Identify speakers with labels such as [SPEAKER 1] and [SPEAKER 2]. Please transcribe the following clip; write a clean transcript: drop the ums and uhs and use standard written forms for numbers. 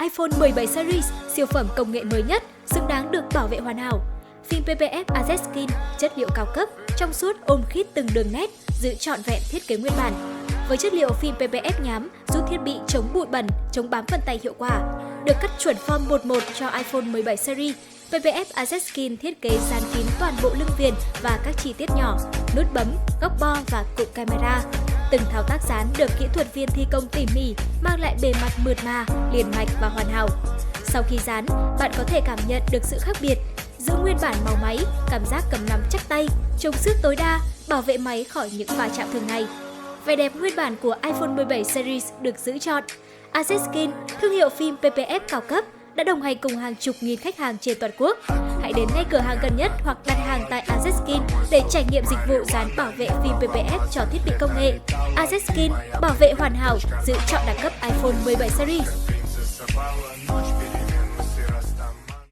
[SPEAKER 1] iPhone 17 series, siêu phẩm công nghệ mới nhất, xứng đáng được bảo vệ hoàn hảo. Phim PPF AZ Skin, chất liệu cao cấp, trong suốt ôm khít từng đường nét, giữ trọn vẹn thiết kế nguyên bản. Với chất liệu phim PPF nhám giúp thiết bị chống bụi bẩn, chống bám vân tay hiệu quả. Được cắt chuẩn form 1:1 cho iPhone 17 series, PPF AZ Skin thiết kế dán kín toàn bộ lưng viền và các chi tiết nhỏ, nút bấm, góc bo và cụm camera. Từng thao tác dán được kỹ thuật viên thi công tỉ mỉ, mang lại bề mặt mượt mà, liền mạch và hoàn hảo. Sau khi dán, bạn có thể cảm nhận được sự khác biệt, giữ nguyên bản màu máy, cảm giác cầm nắm chắc tay, chống xước tối đa, bảo vệ máy khỏi những va chạm thường ngày. Vẻ đẹp nguyên bản của iPhone 17 series được giữ trọn. AZ Skin, thương hiệu phim PPF cao cấp, đã đồng hành cùng hàng chục nghìn khách hàng trên toàn quốc. Hãy đến ngay cửa hàng gần nhất hoặc đặt hàng tại AZ Skin để trải nghiệm dịch vụ dán bảo vệ phim PPF cho thiết bị công nghệ. AZ Skin, bảo vệ hoàn hảo, giữ trọn đẳng cấp iPhone 17 series.